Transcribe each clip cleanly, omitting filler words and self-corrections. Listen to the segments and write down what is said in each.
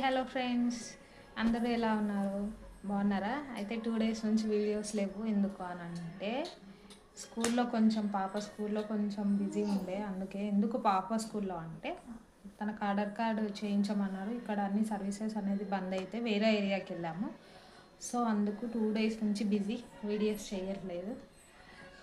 Hello friends, అందరూ ఎలా ఉన్నారు? బాగున్నారా? అయితే 2 డేస్ నుంచి వీడియోస్ లేవు. ఎందుకు అని అంటే పాప స్కూల్లో కొంచెం బిజీ ఉండే. అందుకే ఎందుకు పాప స్కూల్లో అంటే తనకు ఆధార్ కార్డు చేయించమన్నారు. ఇక్కడ అన్ని సర్వీసెస్ అనేది బంద్ అయితే వేరే ఏరియాకి వెళ్ళాము. సో అందుకు 2 డేస్ నుంచి బిజీ, వీడియోస్ చేయట్లేదు.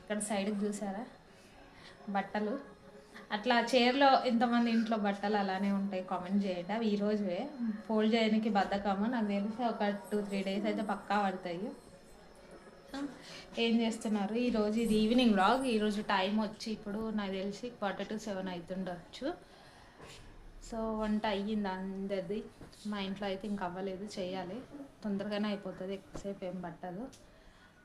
ఇక్కడ సైడ్కి చూసారా బట్టలు, అట్లా చైర్లో ఎంతమంది ఇంట్లో బట్టలు అలానే ఉంటాయి? కామెంట్ చేయండి. అవి ఈరోజే ఫోల్డ్ చేయడానికి బద్దకము, నాకు తెలిసి ఒక 2-3 డేస్ అయితే పక్కా పడతాయి. ఏం చేస్తున్నారు ఈరోజు? ఇది ఈవినింగ్ వ్లాగ్. ఈరోజు టైం వచ్చి ఇప్పుడు నాకు తెలిసి 6:45 అవుతుండొచ్చు. సో వంట అయ్యింది అందరిది. మా ఇంట్లో అయితే ఇంకా అవ్వలేదు, చేయాలి. తొందరగానే అయిపోతుంది, ఎక్కువసేపు ఏం పట్టదు.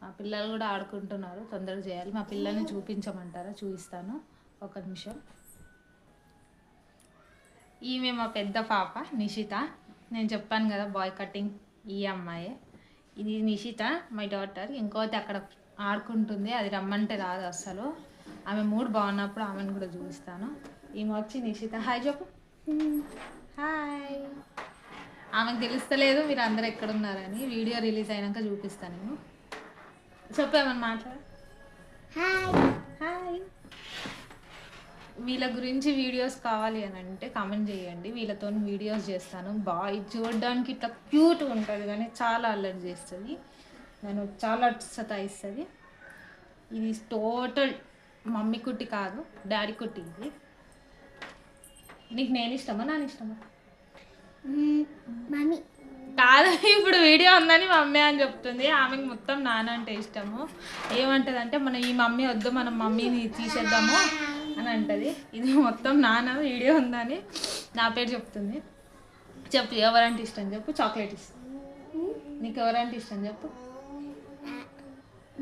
మా పిల్లలు కూడా ఆడుకుంటున్నారు, తొందరగా చేయాలి. మా పిల్లల్ని చూపించమంటారా? చూపిస్తాను, ఒక నిమిషం. ఈమె మా పెద్ద పాప నిషిత. నేను చెప్పాను కదా బాయ్ కటింగ్, ఈ అమ్మాయి. ఇది నిషిత, మై డాటర్. ఇంకోటి అక్కడ ఆడుకుంటుంది, అది రమ్మంటే రాదు అస్సలు. ఆమె మూడ్ బాగున్నప్పుడు ఆమెను కూడా చూపిస్తాను. ఈమె వచ్చి నిషిత. హాయ్ చెప్పు. హాయ్. ఆమెకు తెలుస్తలేదు మీరు అందరు ఎక్కడున్నారని. వీడియో రిలీజ్ అయినాక చూపిస్తాను నేను. చెప్పు, ఏమన్నా మాట్లాడు. Hi hi. వీళ్ళ గురించి వీడియోస్ కావాలి అని అంటే కామెంట్ చేయండి, వీళ్ళతో వీడియోస్ చేస్తాను. బాయ్ చూడడానికి ఇట్లా క్యూట్గా ఉంటుంది కానీ చాలా అల్లరి చేస్తుంది, నేను చాలా సతాయిస్తుంది. ఇది టోటల్ మమ్మీ కుట్టి కాదు, డాడీ కుట్టి. ఇది నీకు నేను ఇష్టమా, నాన్న ఇష్టమా? మమ్మీ కాదు, ఇప్పుడు వీడియో ఉందని మమ్మీ అని చెప్తుంది. ఆమెకు మొత్తం నాన్న అంటే ఇష్టము. ఏమంటుంది అంటే మనం ఈ మమ్మీ వద్దు, మనం మమ్మీని తీసేద్దాము అని అంటది. ఇది మొత్తం నాన్న వీడియో ఉందని నా పేరు చెప్తుంది. చెప్పు, ఎవరంటే ఇష్టం చెప్పు. చాక్లెట్ ఇష్టం. నీకు ఎవరంటే ఇష్టం చెప్పు.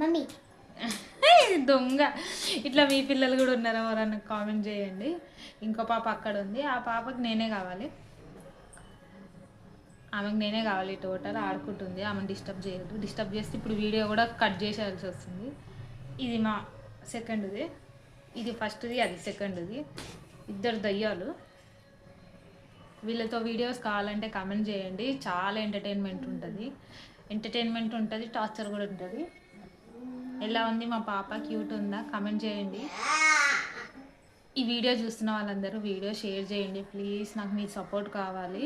మమ్మీ. దొంగ. ఇట్లా మీ పిల్లలు కూడా ఉన్నారా ఎవరన్నా కామెంట్ చేయండి. ఇంకో పాప అక్కడ ఉంది, ఆ పాపకి నేనే కావాలి. ఆమెకు నేనే కావాలి. టోటల్ ఆడుకుంటుంది, ఆమెను డిస్టర్బ్ చేయదు. డిస్టర్బ్ చేస్తే ఇప్పుడు వీడియో కూడా కట్ చేసేయాల్సి వస్తుంది. ఇది మా సెకండ్ది, ఇది ఫస్ట్ది, అది సెకండ్ది. ఇద్దరు దయ్యాలు. వీళ్ళతో వీడియోస్ కావాలంటే కామెంట్ చేయండి. చాలా ఎంటర్టైన్మెంట్ ఉంటుంది, టార్చర్ కూడా ఉంటుంది. ఎలా ఉంది మా పాప? క్యూట్ ఉందా? కామెంట్ చేయండి. ఈ వీడియో చూస్తున్న వాళ్ళందరూ వీడియో షేర్ చేయండి ప్లీజ్. నాకు మీ సపోర్ట్ కావాలి.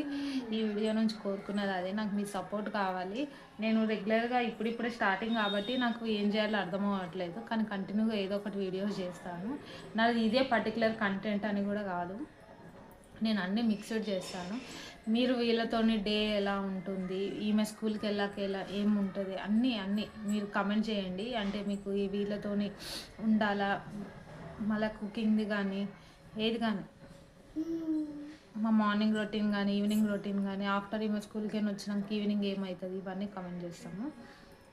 ఈ వీడియో నుంచి కోరుకున్నది అదే, నాకు మీ సపోర్ట్ కావాలి. నేను రెగ్యులర్గా ఇప్పుడిప్పుడే స్టార్టింగ్ కాబట్టి నాకు ఏం చేయాలో అర్థం అవ్వట్లేదు, కానీ కంటిన్యూగా ఏదో ఒకటి వీడియోస్ చేస్తాను. నాది ఇదే పర్టికులర్ కంటెంట్ అని కూడా కాదు, నేను అన్నీ మిక్స్డ్ చేస్తాను. మీరు వీళ్ళతోని డే ఎలా ఉంటుంది, ఈమె స్కూల్కి వెళ్ళాక ఎలా ఏముంటుంది, అన్నీ మీరు కమెంట్ చేయండి. అంటే మీకు ఈ వీళ్ళతోని ఉండాలా, మళ్ళీ కుకింగ్ది కానీ ఏది కానీ, మా మార్నింగ్ రొటీన్ కానీ ఈవినింగ్ రొటీన్ కానీ, ఆఫ్టర్ ఈమె స్కూల్కి వచ్చినాక ఈవినింగ్ ఏమవుతుంది, ఇవన్నీ కమెంట్ చేస్తాము.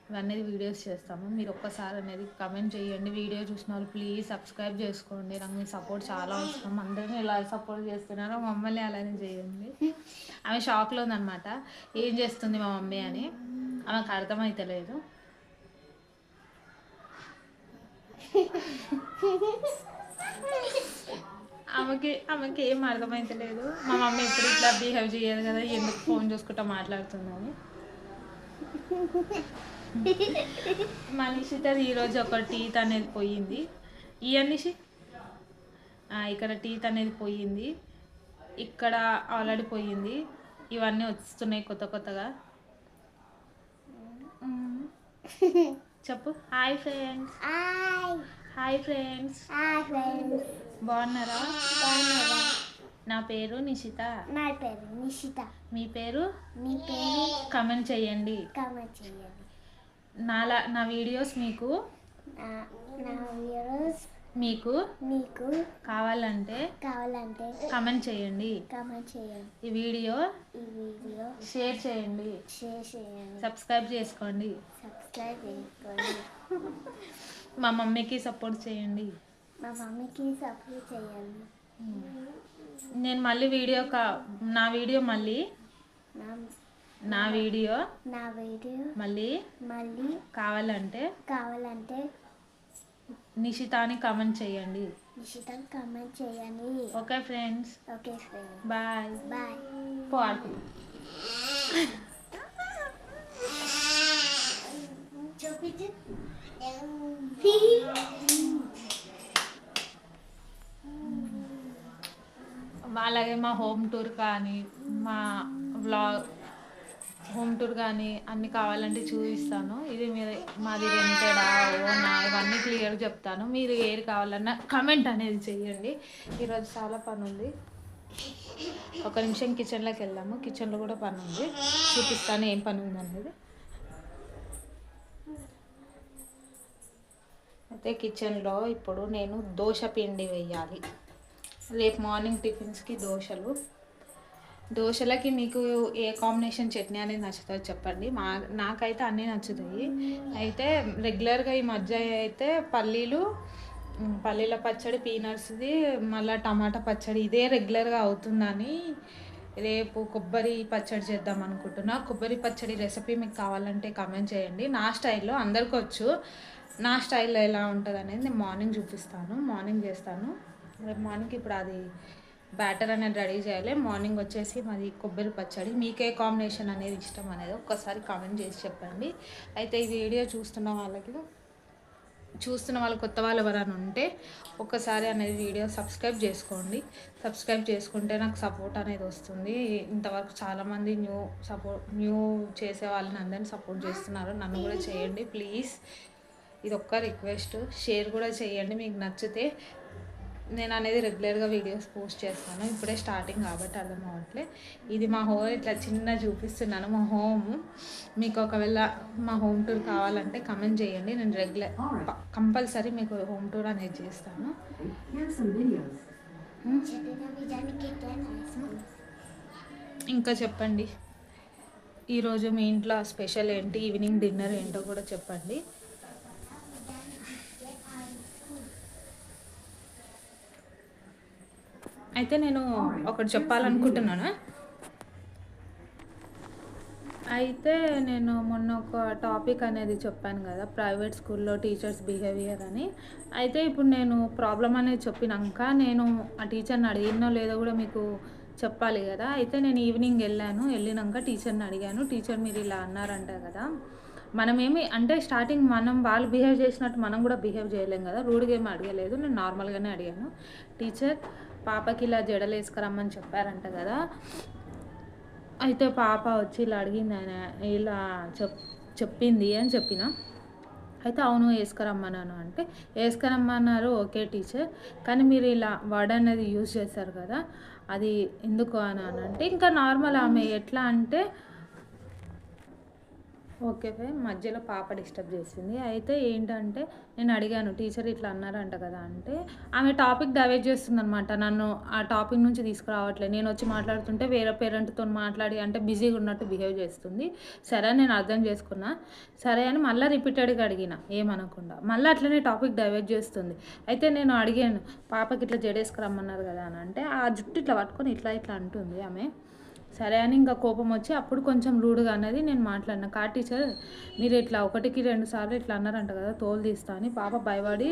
ఇవన్నీ వీడియోస్ చేస్తాము. మీరు ఒక్కసారి అనేది కమెంట్ చేయండి. వీడియో చూసిన వాళ్ళు ప్లీజ్ సబ్స్క్రైబ్ చేసుకోండి. నాకు మీ సపోర్ట్ చాలా అవసరం. అందరినీ ఎలా సపోర్ట్ చేస్తున్నారో మమ్మల్ని అలానే చేయండి. ఆమె షాక్లో ఉందన్నమాట, ఏం చేస్తుంది మా మమ్మీ అని. ఆమెకు అర్థమవుతలేదు. ఆమెకి ఏం అర్థమవుతలేదు. మా మమ్మీ ఎప్పుడు ఇట్లా బిహేవ్ చేయదు కదా, ఎందుకు ఫోన్ చూసుకుంటా మాట్లాడుతుందని. మనిషితో ఈరోజు ఒక టీత్ అనేది పోయింది. ఈ అనిషి ఇక్కడ టీత్ అనేది పోయింది, ఇక్కడ ఆల్రెడీ పోయింది. ఇవన్నీ వస్తున్నాయి కొత్తగా. చెప్పు. Hi friends. Hi friends. బాగున్నారా? నా పేరు నిషిత. మీ పేరు కమెంట్ చేయండి. నా వీడియోస్ మీకు కావాలంటే కమెంట్ చేయండి. ఈ వీడియో షేర్ చేయండి. సబ్స్క్రైబ్ చేసుకోండి. మా మమ్మీకి సపోర్ట్ చేయండి. నేను మళ్ళీ నా వీడియో మళ్ళీ కావాలంటే నిషితాని కామెంట్ చేయండి. Okay friends, bye. పో ఆడుకో. అలాగే మా హోమ్ టూర్ కానీ మా వ్లాగ్ హోమ్ టూర్ కానీ అన్నీ కావాలంటే చూపిస్తాను. ఇది మీరు మాది రెంటెడా ఓనా ఇవన్నీ క్లియర్గా చెప్తాను. మీరు ఏది కావాలన్నా కమెంట్ అనేది చెయ్యండి. ఈరోజు చాలా పని ఉంది. ఒక నిమిషం కిచెన్లోకి వెళ్దాము. కిచెన్లో కూడా పని ఉంది, చూపిస్తాను ఏం పని ఉంది అనేది. అయితే కిచెన్లో ఇప్పుడు నేను దోశ పిండి వేయాలి. రేపు మార్నింగ్ టిఫిన్స్కి దోశలకి మీకు ఏ కాంబినేషన్ చట్నీ అనేది నచ్చుతుందో చెప్పండి. నాకైతే అన్నీ నచ్చుతాయి. అయితే రెగ్యులర్గా ఈ మధ్య అయితే పల్లీల పచ్చడి, పీనట్స్ది, మళ్ళీ టమాటా పచ్చడి ఇదే రెగ్యులర్గా అవుతుందని రేపు కొబ్బరి పచ్చడి చేద్దాం అనుకుంటున్నా. కొబ్బరి పచ్చడి రెసిపీ మీకు కావాలంటే కామెంట్ చేయండి. నా స్టైల్లో అందరికీ వచ్చు. నా స్టైల్లో ఎలా ఉంటుంది అనేది నేను మార్నింగ్ చూపిస్తాను, మార్నింగ్ చేస్తాను. రేపు మార్నింగ్ ఇప్పుడు అది బ్యాటర్ అనేది రెడీ చేయాలి. మార్నింగ్ వచ్చేసి మాది కొబ్బరి పచ్చడి. మీకే కాంబినేషన్ అనేది ఇష్టం అనేది ఒక్కసారి కామెంట్ చేసి చెప్పండి. అయితే ఈ వీడియో చూస్తున్న వాళ్ళు కొత్త వాళ్ళు ఎవరైనా ఉంటే ఒక్కసారి అనేది వీడియో సబ్స్క్రైబ్ చేసుకోండి. సబ్స్క్రైబ్ చేసుకుంటే నాకు సపోర్ట్ అనేది వస్తుంది. ఇంతవరకు చాలామంది న్యూ చేసే వాళ్ళని అందరినీ సపోర్ట్ చేస్తున్నారు. నన్ను కూడా చేయండి ప్లీజ్. ఇది ఒక్క రిక్వెస్ట్. షేర్ కూడా చేయండి మీకు నచ్చితే. నేను అనేది రెగ్యులర్గా వీడియోస్ పోస్ట్ చేస్తాను. ఇప్పుడే స్టార్టింగ్ కాబట్టి అర్థం అవ్వట్లే. ఇది మా హోమ్ ఇట్లా చిన్న చూపిస్తున్నాను మా హోమ్. మీకు ఒకవేళ మా హోమ్ టూర్ కావాలంటే కమెంట్ చేయండి. నేను కంపల్సరీ మీకు హోమ్ టూర్ అనేది చేస్తాను. ఇంకా చెప్పండి, ఈరోజు మీ ఇంట్లో స్పెషల్ ఏంటి, ఈవినింగ్ డిన్నర్ ఏంటో కూడా చెప్పండి. అయితే నేను ఒకటి చెప్పాలనుకుంటున్నాను. అయితే నేను మొన్న ఒక టాపిక్ అనేది చెప్పాను కదా, ప్రైవేట్ స్కూల్లో టీచర్స్ బిహేవియర్ అని. అయితే ఇప్పుడు నేను ప్రాబ్లం అనేది చెప్పినాక నేను ఆ టీచర్ని అడిగినో లేదో కూడా మీకు చెప్పాలి కదా. అయితే నేను ఈవినింగ్ వెళ్ళినాక టీచర్ని అడిగాను. టీచర్ మీరు ఇలా అన్నారంట కదా, మనమేమి అంటే స్టార్టింగ్ వాళ్ళు బిహేవ్ చేసినట్టు మనం కూడా బిహేవ్ చేయలేం కదా. రూడ్గా ఏమి అడగలేదు, నేను నార్మల్గానే అడిగాను. టీచర్ పాపకి ఇలా జడలు వేసుకురమ్మని చెప్పారంట కదా. అయితే పాప వచ్చి ఇలా అడిగింది, ఆయన ఇలా చెప్పింది అని చెప్పిన. అయితే అవును వేసుకురమ్మన్నాను అంటే, వేసుకురమ్మన్నారు ఓకే టీచర్, కానీ మీరు ఇలా వర్డ్ అనేది యూజ్ చేశారు కదా, అది ఎందుకు అని అంటే, ఇంకా నార్మల్ ఆమె ఎట్లా అంటే ఓకే మధ్యలో పాప డిస్టర్బ్ చేసింది. అయితే ఏంటంటే నేను అడిగాను, టీచర్ ఇట్లా అన్నారంట కదా అంటే, ఆమె టాపిక్ డైవర్ట్ చేస్తుంది అనమాట. నన్ను ఆ టాపిక్ నుంచి తీసుకురావట్లేదు. నేను వచ్చి మాట్లాడుతుంటే వేరే పేరెంట్తో మాట్లాడి అంటే బిజీగా ఉన్నట్టు బిహేవ్ చేస్తుంది. సరే నేను అర్థం చేసుకున్నా, సరే అని మళ్ళీ రిపీటెడ్గా అడిగిన ఏమనకుండా. మళ్ళీ అట్లనే టాపిక్ డైవర్ట్ చేస్తుంది. అయితే నేను అడిగాను, పాపకి ఇట్లా జడేసుకురమ్మన్నారు కదా అని అంటే, ఆ జుట్టు ఇట్లా పట్టుకొని ఇట్లా అంటుంది ఆమె. సరే అని ఇంకా కోపం వచ్చి అప్పుడు కొంచెం రూడ్గా అనేది నేను మాట్లాడిన. టీచర్ మీరు ఇట్లా 1కి 2 సార్లు ఇట్లా అన్నారంట కదా, తోలు తీస్తా అని. పాప భయపడి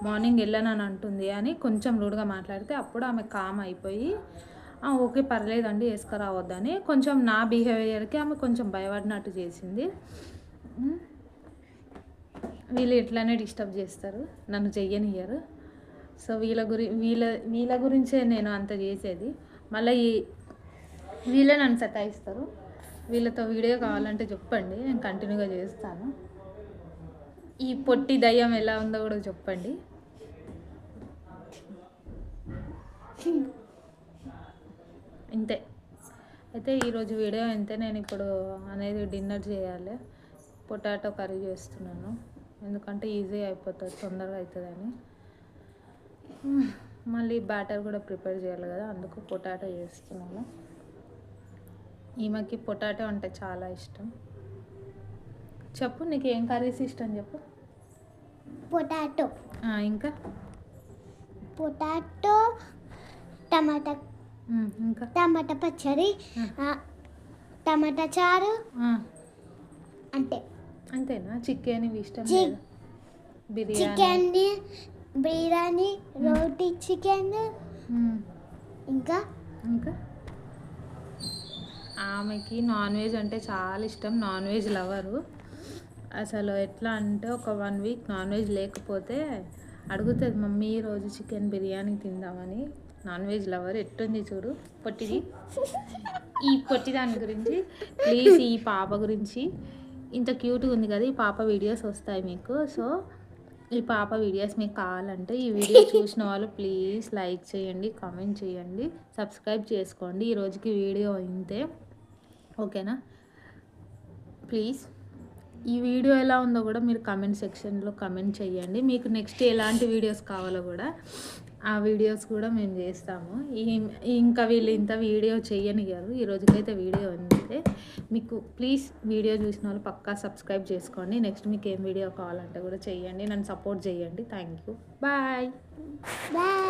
మార్నింగ్ వెళ్ళానని అంటుంది అని కొంచెం రూడ్గా మాట్లాడితే అప్పుడు ఆమె కామ్ అయిపోయి ఓకే పర్లేదండి వేసుకురావద్దని కొంచెం నా బిహేవియర్కి ఆమె కొంచెం భయపడినట్టు చేసింది. వీళ్ళు ఇట్లానే డిస్టర్బ్ చేస్తారు, నన్ను చెయ్యనియ్యరు. సో వీళ్ళ గురించే నేను అంత చేసేది. మళ్ళీ వీళ్ళే నన్ను సతాయిస్తారు. వీళ్ళతో వీడియో కావాలంటే చెప్పండి, నేను కంటిన్యూగా చేస్తాను. ఈ పొట్టి దయ్యం ఎలా ఉందో కూడా చెప్పండి. ఇంతే. అయితే ఈరోజు వీడియో అంతే. నేను ఇప్పుడు అనేది డిన్నర్ చేయాలి. పొటాటో కర్రీ చేస్తున్నాను, ఎందుకంటే ఈజీ అయిపోతుంది, తొందరగా అవుతుందని. మళ్ళీ బ్యాటర్ కూడా ప్రిపేర్ చేయాలి కదా, అందుకు పొటాటో చేస్తున్నాను. ఈమెకి పొటాటో అంటే చాలా ఇష్టం. చెప్పు, నీకు ఏం కర్రీస్ ఇష్టం చెప్పు. పొటాటో, ఇంకా పొటాటో, టమాటా, ఇంకా టమాటా పచ్చడి, టమాటా చారు, అంతేనా? చికెన్ ఇవి ఇష్టం? బిర్యానీ, రోటీ చికెన్, ఇంకా ఆమెకి నాన్ వెజ్ అంటే చాలా ఇష్టం, నాన్ వెజ్ లవరు. అసలు ఎట్లా అంటే ఒక 1 వీక్ నాన్ వెజ్ లేకపోతే అడుగుతుంది, మమ్మీ ఈరోజు చికెన్ బిర్యానీ తిందామని. Non veg lover. ఎట్టుంది చూడు పొట్టిది. ఈ పొట్టి దాని గురించి ప్లీజ్, ఈ పాప గురించి ఇంత క్యూట్గా ఉంది కదా, ఈ పాప వీడియోస్ వస్తాయి మీకు. సో ఈ పాప వీడియోస్ మీకు కావాలంటే ఈ వీడియో చూసిన వాళ్ళు ప్లీజ్ లైక్ చేయండి, కామెంట్ చేయండి, సబ్స్క్రైబ్ చేసుకోండి. ఈ రోజుకి వీడియో ఇంతే, ఓకేనా? ప్లీజ్ ఈ వీడియో ఎలా ఉందో కూడా మీరు కామెంట్ సెక్షన్లో కామెంట్ చేయండి. మీకు నెక్స్ట్ ఎలాంటి వీడియోస్ కావాలో కూడా ఆ వీడియోస్ కూడా మేము చేస్తాము. ఇంకా వీళ్ళు ఇంత వీడియో చేయనివ్వరు. ఈ రోజుకైతే వీడియో అంతే. మీకు ప్లీజ్ వీడియో చూసిన వాళ్ళు పక్కా సబ్స్క్రైబ్ చేసుకోండి. నెక్స్ట్ మీకు ఏం వీడియో కావాలంటే కూడా చేయండి, నన్ను సపోర్ట్ చేయండి. Thank you, bye. బాయ్.